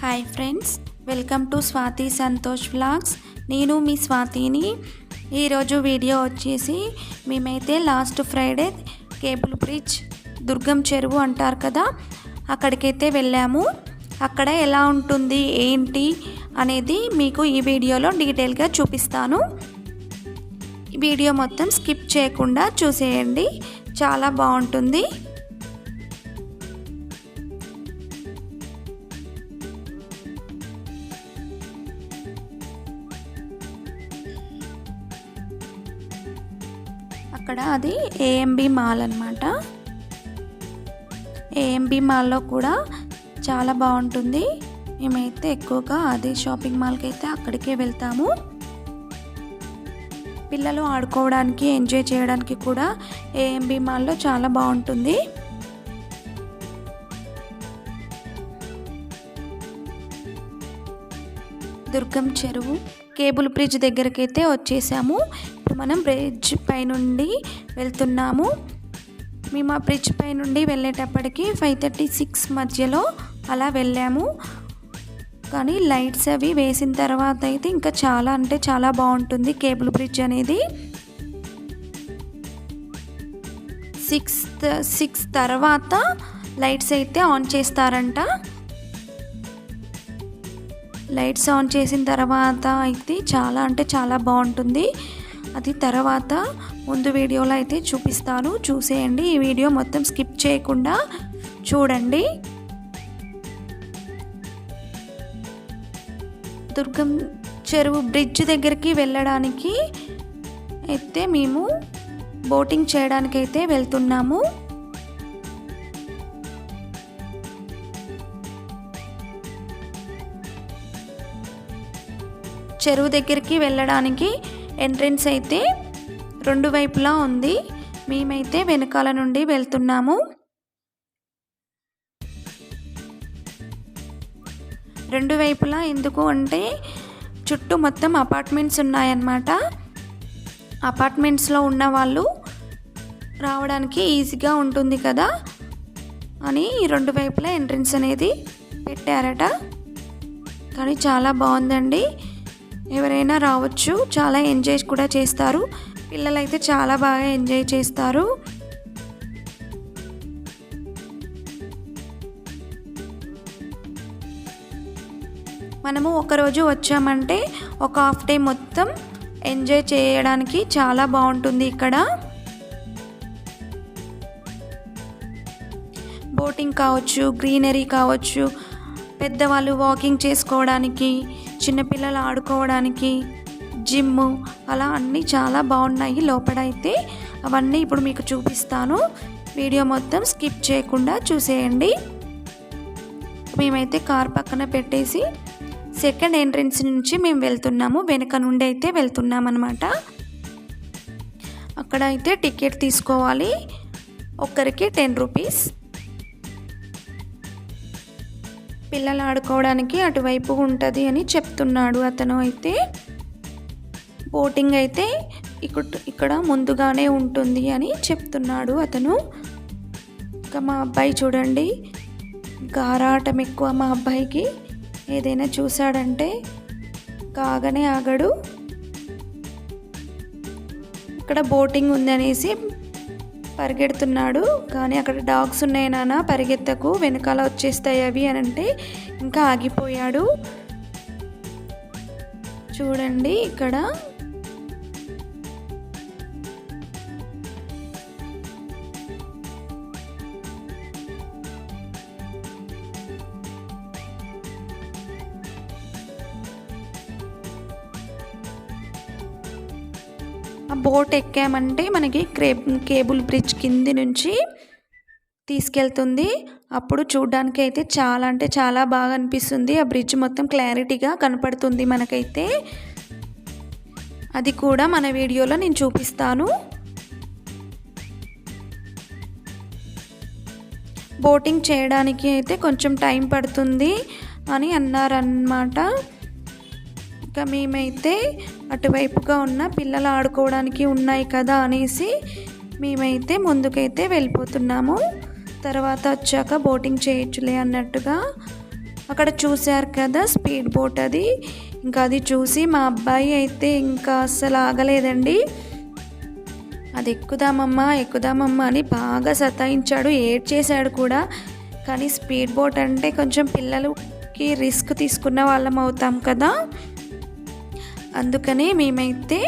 Hi friends, welcome to Swathi Santosh vlogs. నేను మీ స్వాతిని. ఈరోజు video వచ్చేసి మేమైతే లాస్ట్ ఫ్రైడే కేబుల్ బ్రిడ్జ్ దుర్గం చెరువు అంటారు కదా, అక్కడికైతే వెళ్ళాము. అక్కడ ఎలా ఉంటుంది ఏంటి అనేది మీకు ఈ వీడియోలో డీటెయిల్గా చూపిస్తాను. ఈ వీడియో మొత్తం స్కిప్ చేయకుండా చూసేయండి, చాలా బాగుంటుంది. అక్కడ అది ఏఎంబి మాల్ అన్నమాట. ఏఎంబి మాల్లో కూడా చాలా బాగుంటుంది. మేమైతే ఎక్కువగా అదే షాపింగ్ మాల్కి అయితే అక్కడికే వెళ్తాము. పిల్లలు ఆడుకోవడానికి ఎంజాయ్ చేయడానికి కూడా ఏఎంబి మాల్లో చాలా బాగుంటుంది. దుర్గం చెరువు కేబుల్ బ్రిడ్జ్ దగ్గరికి అయితే వచ్చేసాము. ఇప్పుడు మనం బ్రిడ్జ్ పై నుండి వెళ్తున్నాము. మేము ఆ బ్రిడ్జ్ పై నుండి వెళ్ళేటప్పటికి 5:36 మధ్యలో అలా వెళ్ళాము. కానీ లైట్స్ అవి వేసిన తర్వాత అయితే ఇంకా చాలా అంటే చాలా బాగుంటుంది కేబుల్ బ్రిడ్జ్ అనేది. 6 తర్వాత లైట్స్ అయితే ఆన్ చేస్తారంట. లైట్స్ ఆన్ చేసిన తర్వాత అయితే చాలా అంటే చాలా బాగుంటుంది. అది తర్వాత ముందు వీడియోలో అయితే చూపిస్తాను, చూసేయండి. ఈ వీడియో మొత్తం స్కిప్ చేయకుండా చూడండి. దుర్గం చెరువు బ్రిడ్జ్ దగ్గరికి వెళ్ళడానికి అయితే మేము బోటింగ్ చేయడానికి అయితే వెళ్తున్నాము. చెరువు దగ్గరికి వెళ్ళడానికి ఎంట్రన్స్ అయితే 2 వైపులా ఉంది. మేమైతే వెనకాల నుండి వెళ్తున్నాము. 2 వైపులా ఎందుకు అంటే చుట్టూ మొత్తం అపార్ట్మెంట్స్ ఉన్నాయన్నమాట. అపార్ట్మెంట్స్లో ఉన్న వాళ్ళు రావడానికి ఈజీగా ఉంటుంది కదా అని 2 వైపులా ఎంట్రన్స్ అనేది పెట్టారట. కానీ చాలా బాగుందండి, ఎవరైనా రావచ్చు, చాలా ఎంజాయ్ కూడా చేస్తారు. పిల్లలైతే చాలా బాగా ఎంజాయ్ చేస్తారు. మనము ఒకరోజు వచ్చామంటే ఒక హాఫ్ డే మొత్తం ఎంజాయ్ చేయడానికి చాలా బాగుంటుంది. ఇక్కడ బోటింగ్ కావచ్చు, గ్రీనరీ కావచ్చు, పెద్దవాళ్ళు వాకింగ్ చేసుకోవడానికి, చిన్నపిల్లలు ఆడుకోవడానికి, జిమ్, అలా అన్నీ చాలా బాగున్నాయి లోపలైతే. అవన్నీ ఇప్పుడు మీకు చూపిస్తాను, వీడియో మొత్తం స్కిప్ చేయకుండా చూసేయండి. మేమైతే కార్ పక్కన పెట్టేసి సెకండ్ ఎంట్రన్స్ నుంచి మేము వెళ్తున్నాము. వెనక నుండి అయితే వెళ్తున్నాం అన్నమాట. అక్కడ అయితే టికెట్ తీసుకోవాలి, ఒక్కరికి 10 రూపీస్. పిల్లలు ఆడుకోవడానికి అటువైపు ఉంటుంది అని చెప్తున్నాడు అతను. అయితే బోటింగ్ అయితే ఇక్కడ ముందుగానే ఉంటుంది అని చెప్తున్నాడు అతను. ఇంకా మా అబ్బాయి చూడండి, గారాటం ఎక్కువ మా అబ్బాయికి. ఏదైనా చూసాడంటే కాగానే ఆగడు. ఇక్కడ బోటింగ్ ఉందనేసి పరిగెడుతున్నాడు. కానీ అక్కడ డాగ్స్ ఉన్నాయి నాన్న, పరిగెత్తకు, వెనకాల వచ్చేస్తాయి అవి అని అంటే ఇంకా ఆగిపోయాడు. చూడండి ఇక్కడ ఆ బోట్ ఎక్కామంటే మనకి కేబుల్ బ్రిడ్జ్ కింది నుంచి తీసుకెళ్తుంది. అప్పుడు చూడడానికి అయితే చాలా అంటే చాలా బాగా అనిపిస్తుంది. ఆ బ్రిడ్జ్ మొత్తం క్లారిటీగా కనపడుతుంది మనకైతే. అది కూడా మన వీడియోలో నేను చూపిస్తాను. బోటింగ్ చేయడానికి అయితే కొంచెం టైం పడుతుంది అని అన్నారన్నమాట. ఇంకా మేమైతే అటువైపుగా ఉన్న పిల్లలు ఆడుకోవడానికి ఉన్నాయి కదా అనేసి మేమైతే ముందుకైతే వెళ్ళిపోతున్నాము. తర్వాత వచ్చాక బోటింగ్ చేయొచ్చులే అన్నట్టుగా అక్కడ చూశారు కదా స్పీడ్ బోట్ అది. ఇంకా అది చూసి మా అబ్బాయి అయితే ఇంకా అస్సలు ఆగలేదండి. అది ఎక్కుదామమ్మా అని బాగా సతాయించాడు, ఏడ్చేశాడు కూడా. కానీ స్పీడ్ బోట్ అంటే కొంచెం పిల్లలకి రిస్క్ తీసుకున్న వాళ్ళం అవుతాం కదా, అందుకని మేమైతే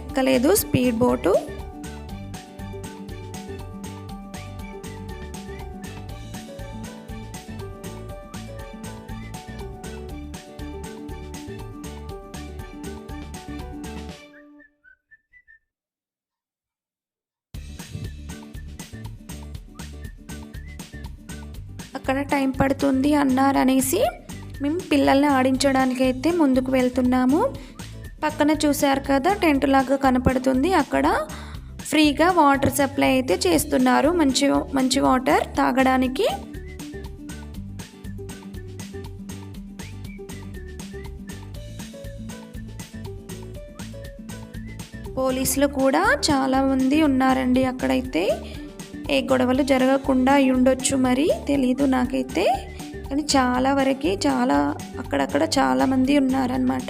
ఎక్కలేదు స్పీడ్ బోటు. అక్కడ టైం పడుతుంది అన్నారనేసి మేము పిల్లల్ని ఆడించడానికి అయితే ముందుకు వెళ్తున్నాము. పక్కన చూశారు కదా టెంట్ లాగా కనపడుతుంది, అక్కడ ఫ్రీగా వాటర్ సప్లై అయితే చేస్తున్నారు, మంచి వాటర్ తాగడానికి. పోలీసులు కూడా చాలామంది ఉన్నారండి అక్కడైతే. ఏ గొడవలు జరగకుండా అయి ఉండొచ్చు, మరి తెలీదు నాకైతే. కానీ చాలా వరకు అక్కడక్కడ చాలామంది ఉన్నారనమాట.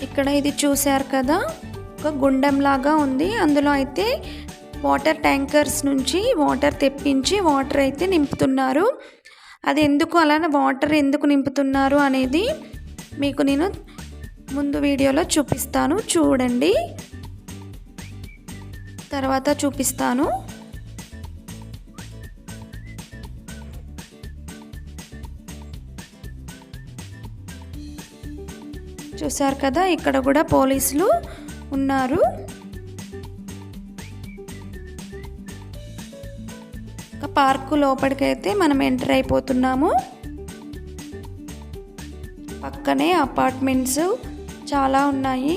ఇక్కడ ఇది చూశారు కదా ఒక గుండం లాగా ఉంది, అందులో అయితే వాటర్ ట్యాంకర్స్ నుంచి వాటర్ తెప్పించి వాటర్ అయితే నింపుతున్నారు. అది ఎందుకు అలానే వాటర్ ఎందుకు నింపుతున్నారు అనేది మీకు నేను ముందు వీడియోలో చూపిస్తాను, చూడండి, తర్వాత చూపిస్తాను. చూశారు కదా ఇక్కడ కూడా పోలీసులు ఉన్నారు. పార్కు లోపలికైతే మనం ఎంటర్ అయిపోతున్నాము. పక్కనే అపార్ట్మెంట్స్ చాలా ఉన్నాయి.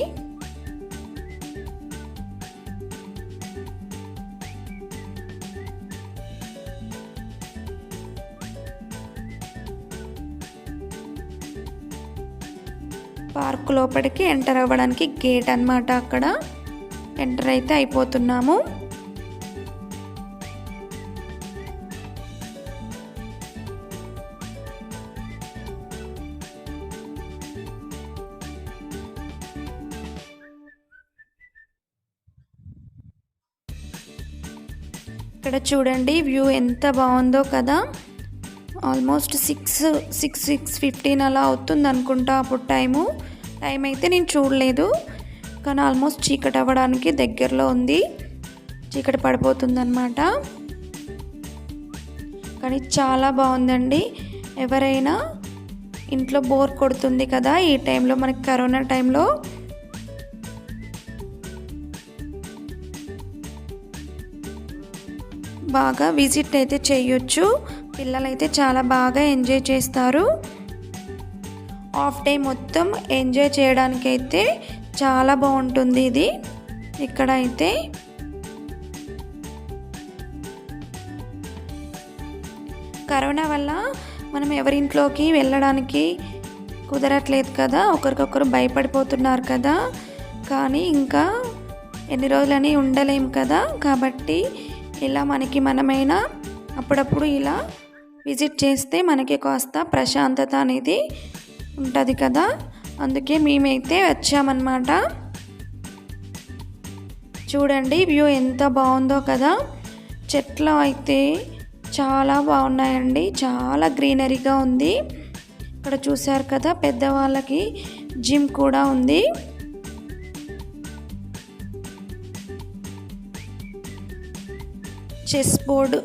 పార్కు లోపలికి ఎంటర్ అవ్వడానికి గేట్ అన్నమాట, అక్కడ ఎంటర్ అయితే అయిపోతున్నాము. ఇక్కడ చూడండి వ్యూ ఎంత బాగుందో కదా. ఆల్మోస్ట్ 6:15 అలా అవుతుంది అనుకుంటా అప్పుడు టైం అయితే నేను చూడలేదు. కానీ ఆల్మోస్ట్ చీకటి అవ్వడానికి దగ్గరలో ఉంది, చీకటి పడిపోతుంది అన్నమాట. కానీ చాలా బాగుందండి. ఎవరైనా ఇంట్లో బోర్ కొడుతుంది కదా ఈ టైంలో, మనకి కరోనా టైంలో బాగా విజిట్ అయితే చేయొచ్చు. పిల్లలైతే చాలా బాగా ఎంజాయ్ చేస్తారు. హాఫ్ డే మొత్తం ఎంజాయ్ చేయడానికైతే చాలా బాగుంటుంది ఇది. ఇక్కడైతే కరోనా వల్ల మనం ఎవరింట్లోకి వెళ్ళడానికి కుదరట్లేదు కదా, ఒకరికొకరు భయపడిపోతున్నారు కదా. కానీ ఇంకా ఎన్ని రోజులని ఉండలేము కదా, కాబట్టి ఇలా మనమైనా అప్పుడప్పుడు ఇలా విజిట్ చేస్తే మనకి కాస్త ప్రశాంతత అనేది ఉంటుంది కదా, అందుకే మేమైతే వచ్చామన్నమాట. చూడండి వ్యూ ఎంత బాగుందో కదా. చెట్లు అయితే చాలా బాగున్నాయండి, చాలా గ్రీనరీగా ఉంది. ఇక్కడ చూశారు కదా పెద్దవాళ్ళకి జిమ్ కూడా ఉంది. చెస్ బోర్డు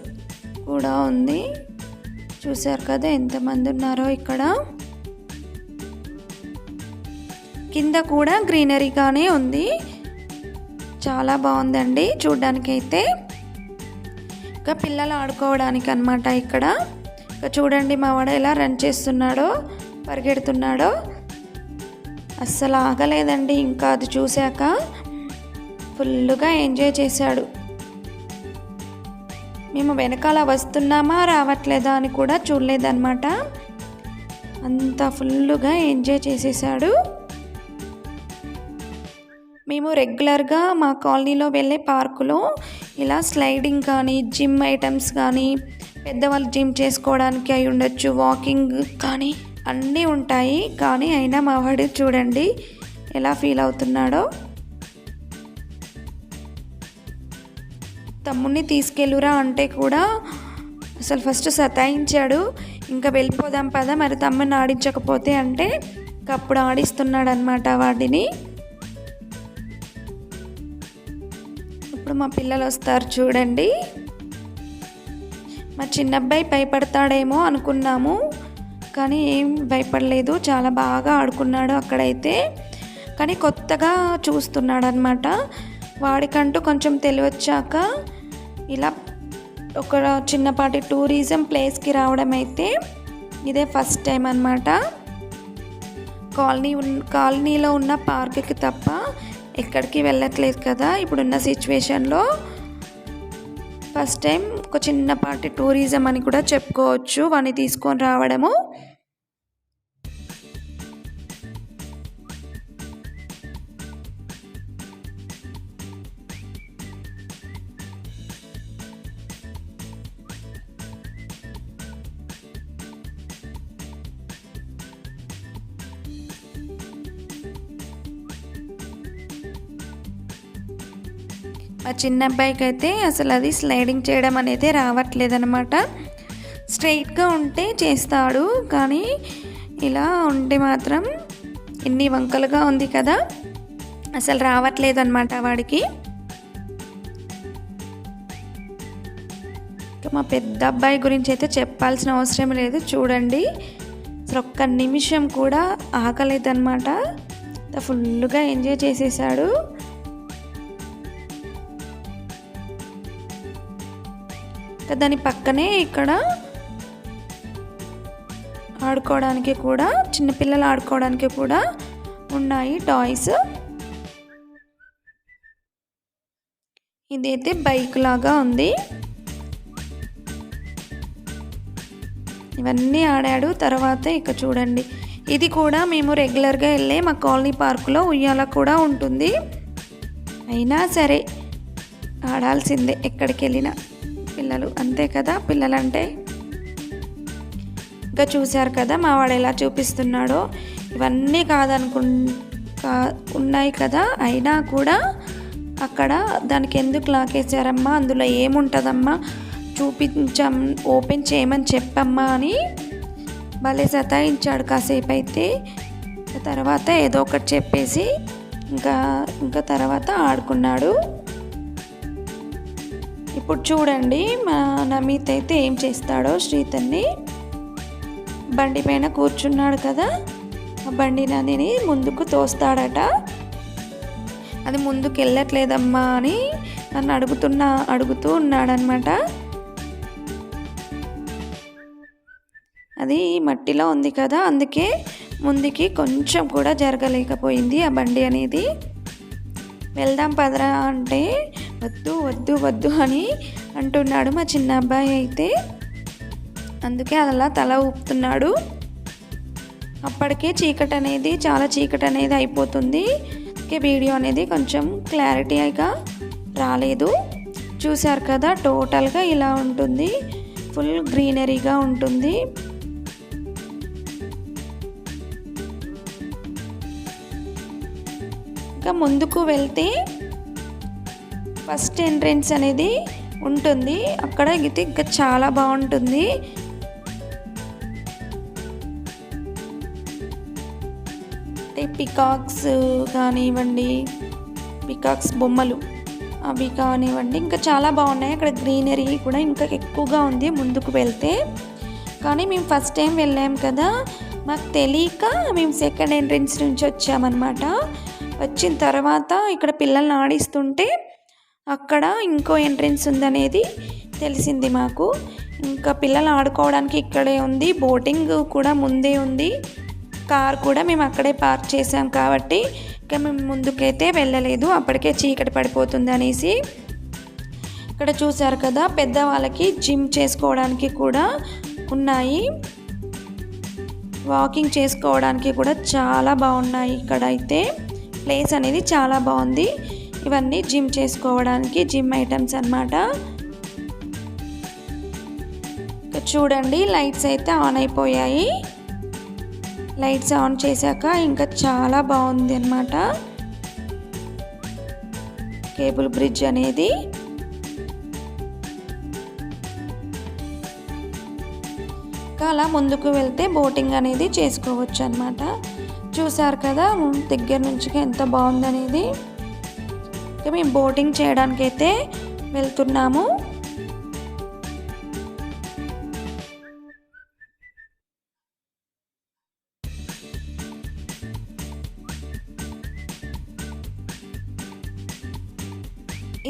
కూడా ఉంది. చూశారు కదా ఎంతమంది ఉన్నారో ఇక్కడ. కింద కూడా గ్రీనరీగానే ఉంది, చాలా బాగుందండి చూడ్డానికైతే. ఇంకా పిల్లలు ఆడుకోవడానికి అన్నమాట ఇక్కడ. ఇంకా చూడండి మా వాడు ఎలా రన్ చేస్తున్నాడో, పరిగెడుతున్నాడో, అస్సలు ఆగలేదండి. ఇంకా అది చూశాక ఫుల్గా ఎంజాయ్ చేశాడు. మేము వెనకాల వస్తున్నామా రావట్లేదా అని కూడా చూడలేదన్నమాట. అంత ఫుల్గా ఎంజాయ్ చేసేసాడు. మేము రెగ్యులర్గా మా కాలనీలో వెళ్ళే పార్కులో ఇలా స్లైడింగ్ కానీ జిమ్ ఐటమ్స్ కానీ పెద్దవాళ్ళు జిమ్ చేసుకోవడానికి అయి ఉండొచ్చు, వాకింగ్ కానీ అన్నీ ఉంటాయి. కానీ అయినా మా వాడు చూడండి ఎలా ఫీల్ అవుతున్నాడో. తమ్ముడిని తీసుకెళ్ళురా అంటే కూడా అసలు ఫస్ట్ సతాయించాడు. ఇంకా వెళ్ళిపోదాం పదా, మరి తమ్ముడిని ఆడించకపోతే అంటే అప్పుడు ఆడిస్తున్నాడు అనమాట వాడిని. ఇప్పుడు మా పిల్లలు వస్తారు చూడండి. మా చిన్న అబ్బాయి భయపడతాడేమో అనుకున్నాము, కానీ ఏం భయపడలేదు. చాలా బాగా ఆడుకున్నాడు అక్కడైతే. కానీ కొత్తగా చూస్తున్నాడు అనమాట. వాడికంటూ కొంచెం తెలివచ్చాక ఇలా ఒక చిన్నపాటి టూరిజం ప్లేస్కి రావడం అయితే ఇదే ఫస్ట్ టైం అనమాట. కాలనీలో ఉన్న పార్క్కి తప్ప ఎక్కడికి వెళ్ళట్లేదు కదా ఇప్పుడున్న సిచ్యువేషన్లో. ఫస్ట్ టైం ఒక చిన్నపాటి టూరిజం అని కూడా చెప్పుకోవచ్చు వాడిని తీసుకొని రావడము. మా చిన్న అబ్బాయికి అయితే అసలు అది స్లైడింగ్ చేయడం అనేది రావట్లేదన్నమాట. స్ట్రైట్గా ఉంటే చేస్తాడు, కానీ ఇలా ఉంటే మాత్రం ఇన్ని వంకలుగా ఉంది కదా అసలు రావట్లేదన్నమాట వాడికి. మా పెద్ద అబ్బాయి గురించి అయితే చెప్పాల్సిన అవసరం లేదు. చూడండి అసలు ఒక్క నిమిషం కూడా ఆగలేదన్నమాట. ఫుల్గా ఎంజాయ్ చేసేసాడు. దాని పక్కనే ఇక్కడ ఆడుకోవడానికి కూడా చిన్నపిల్లలు ఆడుకోవడానికి కూడా ఉన్నాయి టాయ్స్. ఇదైతే బైక్ లాగా ఉంది. ఇవన్నీ ఆడాడు. తర్వాత ఇక చూడండి ఇది కూడా మేము రెగ్యులర్గా వెళ్ళే మా కాలనీ పార్కులో ఉయ్యాల కూడా ఉంటుంది. అయినా సరే ఆడాల్సిందే ఎక్కడికి వెళ్ళినా. పిల్లలు అంతే కదా, పిల్లలంటే. ఇంకా చూశారు కదా మా వాడు ఎలా చూపిస్తున్నాడో. ఇవన్నీ ఉన్నాయి కదా, అయినా కూడా అక్కడ దానికి ఎందుకు లాకేసారమ్మా, అందులో ఏముంటుందమ్మా ఓపెన్ చేయమని చెప్పమ్మా అని భలే సతాయించాడు కాసేపు అయితే. తర్వాత ఏదో ఒకటి చెప్పేసి ఇంకా తర్వాత ఆడుకున్నాడు. ఇప్పుడు చూడండి మా నమీత్ అయితే ఏం చేస్తాడో. శ్రీతన్ని బండి పైన కూర్చున్నాడు కదా, ఆ బండి నదిని ముందుకు తోస్తాడట. అది ముందుకు వెళ్ళట్లేదమ్మా అని నన్ను అడుగుతూ ఉన్నాడనమాట. అది మట్టిలో ఉంది కదా, అందుకే ముందుకి కొంచెం కూడా జరగలేకపోయింది ఆ బండి అనేది. వెళ్దాం పదరా అంటే వద్దు వద్దు వద్దు అని అంటున్నాడు మా చిన్న అబ్బాయి అయితే. అందుకే అలా తల ఊపుతున్నాడు. అప్పటికే చాలా చీకటి అనేది అయిపోతుంది. వీడియో అనేది కొంచెం క్లారిటీగా రాలేదు. చూశారు కదా టోటల్గా ఇలా ఉంటుంది, ఫుల్ గ్రీనరీగా ఉంటుంది. ఇంకా ముందుకు వెళ్తే ఫస్ట్ ఎంట్రెన్స్ అనేది ఉంటుంది. అక్కడ అయితే ఇంకా చాలా బాగుంటుంది. పికాక్స్ కానివ్వండి, పికాక్స్ బొమ్మలు అవి కానివ్వండి, ఇంకా చాలా బాగున్నాయి. అక్కడ గ్రీనరీ కూడా ఇంకా ఎక్కువగా ఉంది ముందుకు వెళ్తే. కానీ మేము ఫస్ట్ టైం వెళ్ళాం కదా, మాకు తెలియక మేము సెకండ్ ఎంట్రెన్స్ నుంచి వచ్చామన్నమాట. వచ్చిన తర్వాత ఇక్కడ పిల్లల్ని ఆడిస్తుంటే అక్కడ ఇంకో ఎంట్రెన్స్ ఉందనేది తెలిసింది మాకు. ఇంకా పిల్లలు ఆడుకోవడానికి ఇక్కడే ఉంది, బోటింగ్ కూడా ముందే ఉంది. కార్ కూడా మేము అక్కడే పార్క్ చేసాం కాబట్టి ఇంకా మేము ముందుకైతే వెళ్ళలేదు, అప్పటికే చీకటి పడిపోతుంది అనేసి. ఇక్కడ చూసారు కదా, పెద్దవాళ్ళకి జిమ్ చేసుకోవడానికి కూడా ఉన్నాయి, వాకింగ్ చేసుకోవడానికి కూడా చాలా బాగున్నాయి. ఇక్కడ అయితే ప్లేస్ అనేది చాలా బాగుంది. ఇవన్నీ జిమ్ చేసుకోవడానికి జిమ్ ఐటమ్స్ అన్నమాట. చూడండి, లైట్స్ అయితే ఆన్ అయిపోయాయి. లైట్స్ ఆన్ చేశాక ఇంకా చాలా బాగుంది అన్నమాట కేబుల్ బ్రిడ్జ్ అనేది. అలా ముందుకు వెళ్తే బోటింగ్ అనేది చేసుకోవచ్చు అన్నమాట. చూసారు కదా దగ్గర నుంచి ఎంత బాగుందనేది. ఇక మేము బోటింగ్ చేయడానికి అయితే వెళ్తున్నాము.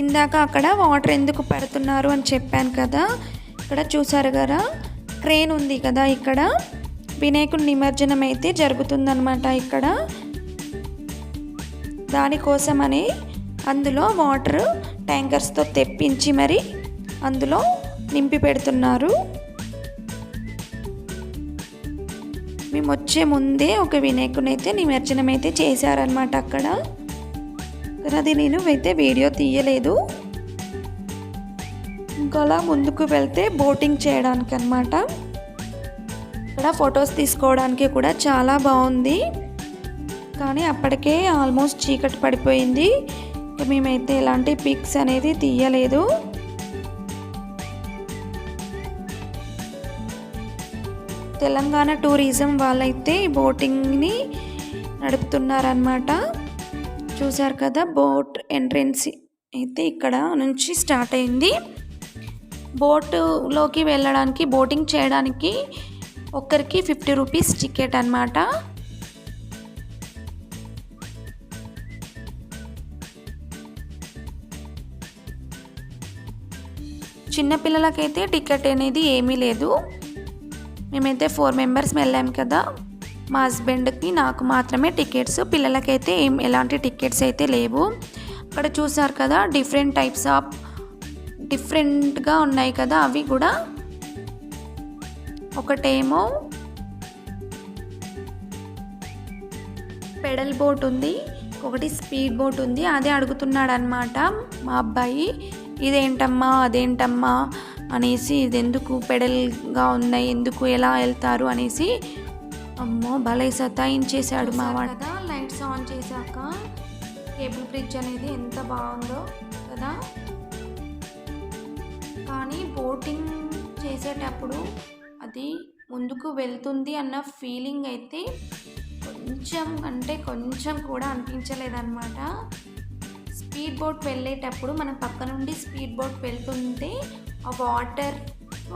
ఇందాక అక్కడ వాటర్ ఎందుకు పెడుతున్నారు అని చెప్పాను కదా. ఇక్కడ చూసారు కదా, క్రేన్ ఉంది కదా, ఇక్కడ వినాయకుడి నిమజ్జనం అయితే జరుగుతుందన్నమాట. ఇక్కడ దానికోసమని అందులో వాటర్ ట్యాంకర్స్తో తెప్పించి మరి అందులో నింపి పెడుతున్నారు. మేము వచ్చే ముందే ఒక వినాయకుని అయితే నిమజ్జనం అయితే చేశారనమాట అక్కడ. అది నేను అయితే వీడియో తీయలేదు. ఇంకా అలా ముందుకు వెళ్తే బోటింగ్ చేయడానికి అన్నమాట. ఇక్కడ ఫొటోస్ తీసుకోవడానికి కూడా చాలా బాగుంది, కానీ అప్పటికే ఆల్మోస్ట్ చీకటి పడిపోయింది. మేమైతే ఎలాంటి పిక్స్ అనేది తీయలేదు. తెలంగాణ టూరిజం వాళ్ళైతే బోటింగ్ని నడుపుతున్నారన్నమాట. చూసారు కదా, బోట్ ఎంట్రెన్స్ అయితే ఇక్కడ నుంచి స్టార్ట్ అయింది. బోటులోకి వెళ్ళడానికి, బోటింగ్ చేయడానికి ఒక్కరికి 50 రూపీస్ టికెట్ అన్నమాట. చిన్నపిల్లలకైతే టికెట్ అనేది ఏమీ లేదు. మేమైతే 4 మెంబర్స్ వెళ్ళాం కదా, మా హస్బెండ్కి నాకు మాత్రమే టికెట్స్, పిల్లలకైతే ఎలాంటి టికెట్స్ అయితే లేవు. అక్కడ చూసారు కదా, డిఫరెంట్ టైప్స్ ఆఫ్ డిఫరెంట్గా ఉన్నాయి కదా, అవి కూడా. ఒకటేమో పెడల్ బోట్ ఉంది, ఒకటి స్పీడ్ బోట్ ఉంది. అదే అడుగుతున్నాడు అనమాట మా అబ్బాయి, ఇదేంటమ్మా అదేంటమ్మా అనేసి, ఇది ఎందుకు పెడల్గా ఉన్నాయి, ఎందుకు ఎలా వెళ్తారు అనేసి. అమ్మో భలే సతాయించేశాడు మా వాడు. లైట్స్ ఆన్ చేశాక కేబుల్ బ్రిడ్జ్ అనేది ఎంత బాగుందో కదా. కానీ బోటింగ్ చేసేటప్పుడు అది ముందుకు వెళ్తుంది అన్న ఫీలింగ్ అయితే కొంచెం అంటే కొంచెం కూడా అనిపించలేదన్నమాట. స్పీడ్ బోట్ వెళ్ళేటప్పుడు మన పక్క నుండి స్పీడ్ బోట్ వెళ్తుంటే ఆ వాటర్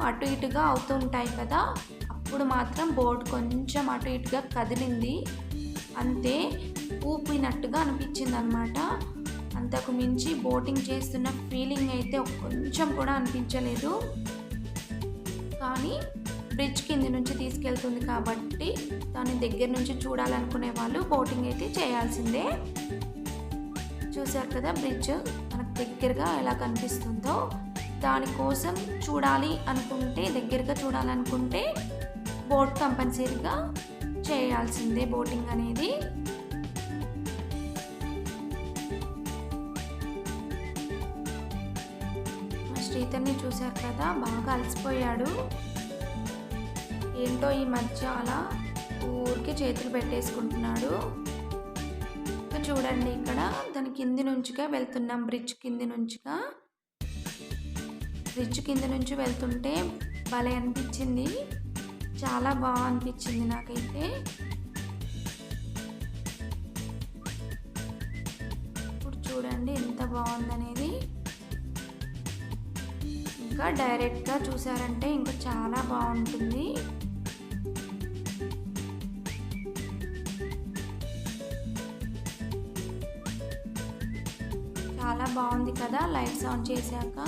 అటు ఇటుగా అవుతుంటాయి కదా, అప్పుడు మాత్రం బోట్ కొంచెం అటు ఇటుగా కదిలింది, అంతే, ఊపినట్టుగా అనిపించింది అనమాట. అంతకు మించి బోటింగ్ చేస్తున్న ఫీలింగ్ అయితే కొంచెం కూడా అనిపించలేదు. కానీ బ్రిడ్జ్ కింది నుంచి తీసుకెళ్తుంది కాబట్టి దాని దగ్గర నుంచి చూడాలనుకునే వాళ్ళు బోటింగ్ అయితే చేయాల్సిందే. చూసారు కదా బ్రిడ్జ్ మనకు దగ్గరగా ఎలా కనిపిస్తుందో. దానికోసం చూడాలి అనుకుంటే, దగ్గరగా చూడాలనుకుంటే బోట్ కంపల్సరీగా చేయాల్సిందే బోటింగ్ అనేది. శ్రీధర్ని చూశారు కదా, బాగా అలసిపోయాడు. ఏంటో ఈ మధ్య అలా ఊరికి చేతులు పెట్టేసుకుంటున్నాడు. చూడండి, ఇక్కడ దాని కింది నుంచిగా వెళ్తున్నాం, బ్రిడ్జ్ కింది నుంచిగా. బ్రిడ్జ్ కింది నుంచి వెళ్తుంటే భలే అనిపించింది, చాలా బాగా అనిపించింది నాకైతే. ఇప్పుడు చూడండి ఎంత బాగుందనేది. ఇంకా డైరెక్ట్గా చూసారంటే ఇంకా చాలా బాగుంటుంది. చాలా బాగుంది కదా లైట్స్ ఆన్ చేశాక.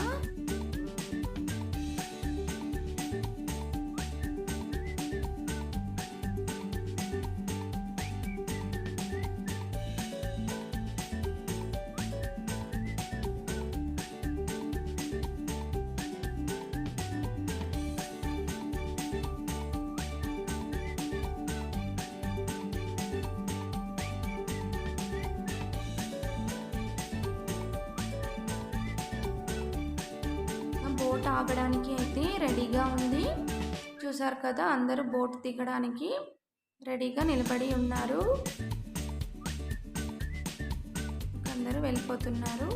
తాగడానికి అయితే రెడీగా ఉంది. చూసారు కదా, అందరూ బోట్ దిగడానికి రెడీగా నిలబడి ఉన్నారు. అందరూ వెళ్ళిపోతున్నారు.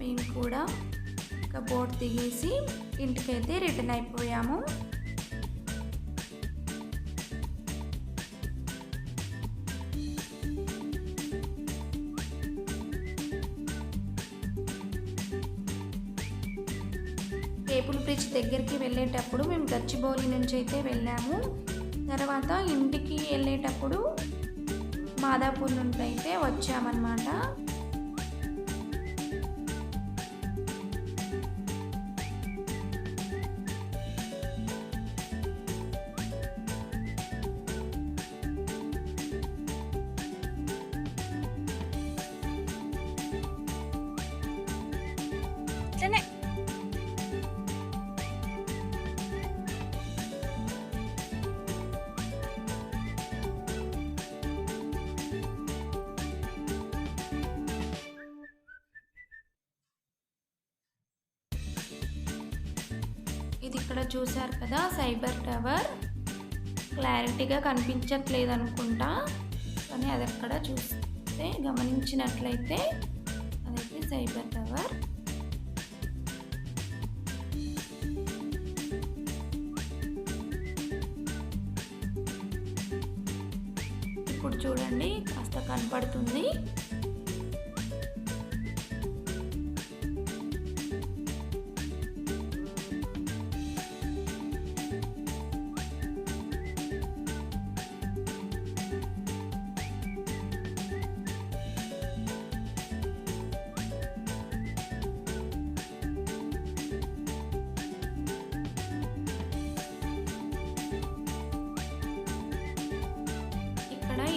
మేము కూడా ఒక బోట్ దిగేసి ఇంటికైతే రిటర్న్ అయిపోయాము. కేబుల్ బ్రిడ్జ్ దగ్గరికి వెళ్ళేటప్పుడు మేము గచ్చిబౌలి నుంచి అయితే వెళ్ళాము. తర్వాత ఇంటికి వెళ్ళేటప్పుడు మాదాపూర్ నుండి అయితే వచ్చామన్నమాట. ఇది ఇక్కడ చూసారు కదా, సైబర్ టవర్. క్లారిటీగా కనిపించట్లేదు అనుకుంటా, కానీ అది అక్కడ చూస్తే గమనించినట్లయితే అదైతే సైబర్ టవర్. ఇప్పుడు చూడండి, కాస్త కనపడుతుంది.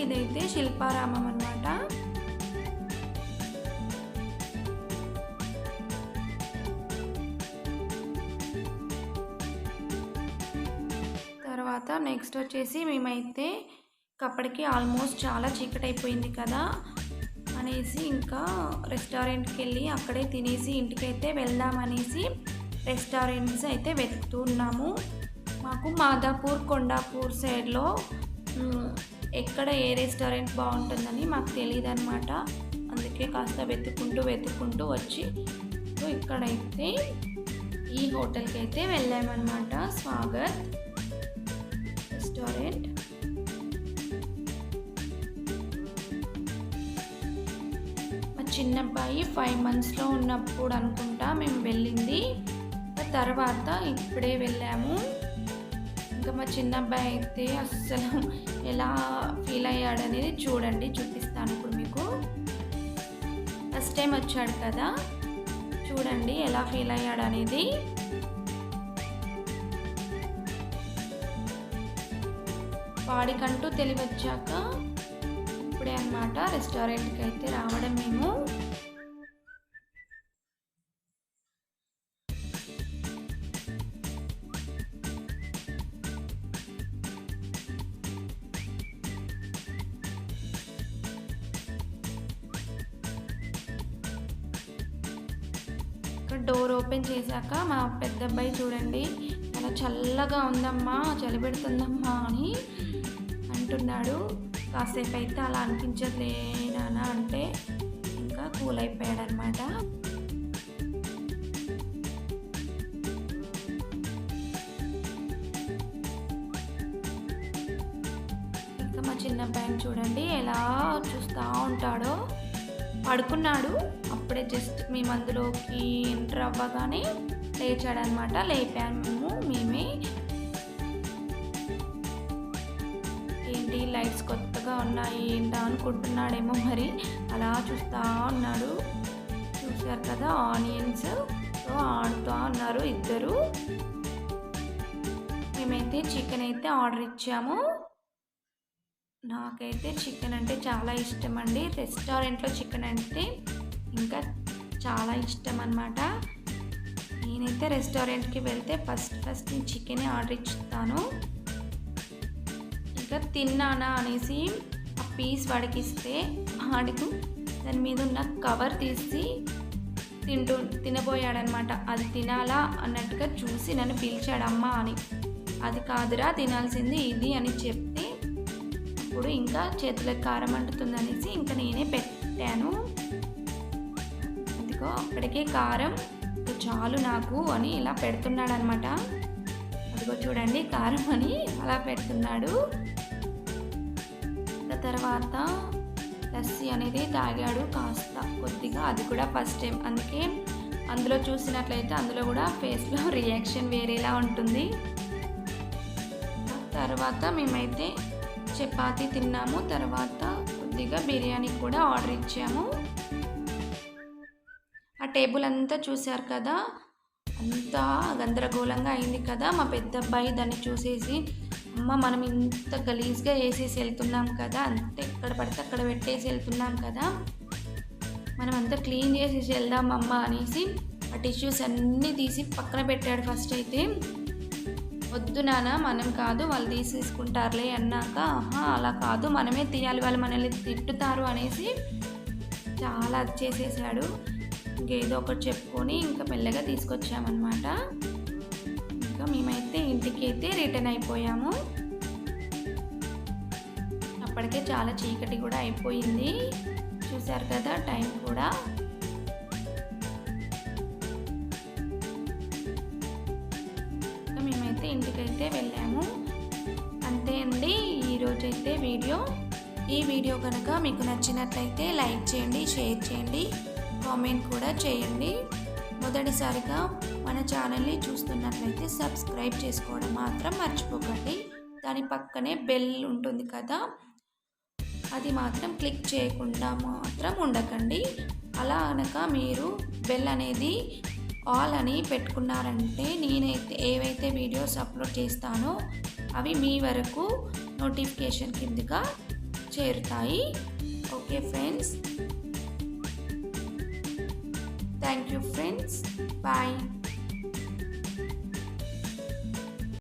ఇదైతే శిల్పారామం అన్నమాట. తర్వాత నెక్స్ట్ వచ్చేసి మేమైతే అప్పటికి ఆల్మోస్ట్ చాలా చీకటి అయిపోయింది కదా అనేసి ఇంకా రెస్టారెంట్కి వెళ్ళి అక్కడే తినేసి ఇంటికైతే వెళ్దామనేసి రెస్టారెంట్స్ అయితే వెతుకుతూ ఉన్నాము. మాకు మాదాపూర్ కొండాపూర్ సైడ్లో ఎక్కడ ఏ రెస్టారెంట్ బాగుంటుందని మాకు తెలియదు అనమాట. అందుకే కాస్త వెతుక్కుంటూ వచ్చి ఇక్కడైతే ఈ హోటల్కి అయితే వెళ్ళామన్నమాట. స్వాగత్ రెస్టారెంట్. మా చిన్నబ్బాయి 5 monthsలో ఉన్నప్పుడు అనుకుంటా మేము వెళ్ళింది. తర్వాత ఇప్పుడే వెళ్ళాము. ఇంకా మా చిన్న అబ్బాయి అయితే అస్సలు ఎలా ఫీల్ అయ్యాడనేది చూపిస్తాను ఇప్పుడు మీకు. ఫస్ట్ టైం వచ్చాడు కదా, చూడండి ఎలా ఫీల్ అయ్యాడనేది. వాడికంటూ తెలివి వచ్చాక ఇప్పుడే అన్నమాట రెస్టారెంట్కి అయితే రావడం మేము. డోర్ ఓపెన్ చేశాక మా పెద్ద అబ్బాయి చూడండి, చాలా చల్లగా ఉందమ్మా, చలి పెడుతుందమ్మా అని అంటున్నాడు. కాసేపు అయితే అలా అనిపించట్లేనా అంటే ఇంకా కూల్ అయిపోయాడు అనమాట. ఇంకా మా చిన్న అబ్బాయిని చూడండి ఎలా చూస్తూ ఉంటాడో. పడుకున్నాడు, అప్పుడే జస్ట్ మేము అందులోకి ఎంటర్ అవ్వగానే లేచాడనమాట. లేపాము మేమే. ఏంటి లైట్స్ కొత్తగా ఉన్నాయి ఏంటా అనుకుంటున్నాడేమో మరి, అలా చూస్తూ ఉన్నాడు. చూసారు కదా, ఆనియన్స్తో ఆడుతూ ఉన్నారు ఇద్దరు. మేమైతే చికెన్ అయితే ఆర్డర్ ఇచ్చాము. నాకైతే చికెన్ అంటే చాలా ఇష్టం అండి. రెస్టారెంట్లో చికెన్ అంటే ఇంకా చాలా ఇష్టం అన్నమాట. నేనైతే రెస్టారెంట్కి వెళ్తే ఫస్ట్ నేను చికెనే ఆర్డర్ ఇస్తాను. ఇంకా తిన్నానా అనేసి ఆ పీస్ వాడికి ఇస్తే వాడికి దాని మీద ఉన్న కవర్ తీసి తినబోయాడనమాట. అది తినాలా అన్నట్టుగా చూసి నన్ను పిలిచాడు అమ్మ అని. అది కాదురా తినాల్సింది ఇది అని చెప్తే అప్పుడు ఇంకా చేతులకు కారం అంటుతుందనేసి ఇంకా నేనే పెట్టాను. అదిగో అప్పటికే కారం చాలు నాకు అని ఇలా పెడుతున్నాడు అనమాట. అదిగో చూడండి కారం అని అలా పెడుతున్నాడు. తర్వాత లస్సీ అనేది తాగాడు కాస్త కొద్దిగా, అది కూడా ఫస్ట్ టైం. అందుకే అందులో చూసినట్లయితే అందులో కూడా ఫేస్లో రియాక్షన్ వేరేలా ఉంటుంది. తర్వాత మేమైతే చపాతీ తిన్నాము. తర్వాత కొద్దిగా బిర్యానీ కూడా ఆర్డర్ ఇచ్చాము. ఆ టేబుల్ అంతా చూశారు కదా, అంతా గందరగోళంగా అయింది కదా. మా పెద్ద అబ్బాయి దాన్ని చూసేసి అమ్మ మనం ఇంత గలీజ్గా వేసేసి వెళ్తున్నాం కదా, అంత ఎక్కడ పడితే అక్కడ పెట్టేసి వెళ్తున్నాం కదా, మనం అంతా క్లీన్ చేసేసి వెళ్దాం అమ్మ అనేసి ఆ టిష్యూస్ అన్నీ తీసి పక్కన పెట్టాడు. ఫస్ట్ అయితే వద్దు నాన్న మనం కాదు వాళ్ళు తీసేసుకుంటారులే అన్నాక అలా కాదు మనమే తీయాలి, వాళ్ళు మనల్ని తిట్టుతారు అనేసి చాలా అది చేసేసాడు. ఇంకేదో ఒకటి చెప్పుకొని ఇంకా మెల్లగా తీసుకొచ్చామన్నమాట. ఇంకా మేమైతే ఇంటికి అయితే రిటర్న్ అయిపోయాము. అప్పటికే చాలా చీకటి కూడా అయిపోయింది, చూశారు కదా టైం కూడా. మేమైతే ఇంటికైతే వెళ్ళాము. అంతే అండి ఈరోజైతే వీడియో. ఈ వీడియో కనుక మీకు నచ్చినట్లయితే లైక్ చేయండి, షేర్ చేయండి, కామెంట్ కూడా చేయండి. మొదటిసారిగా మన ఛానల్ని చూస్తున్నట్లయితే సబ్స్క్రైబ్ చేసుకోవడం మాత్రం మర్చిపోకండి. దాని పక్కనే బెల్ ఉంటుంది కదా, అది మాత్రం క్లిక్ చేయకుండా మాత్రం ఉండకండి. అలా అనక మీరు బెల్ అనేది ఆల్ అని పెట్టుకున్నారంటే నేనైతే ఏవైతే వీడియోస్ అప్లోడ్ చేస్తానో అవి మీ వరకు నోటిఫికేషన్ కిందగా చేరుతాయి. Okay friends, thank you friends, bye.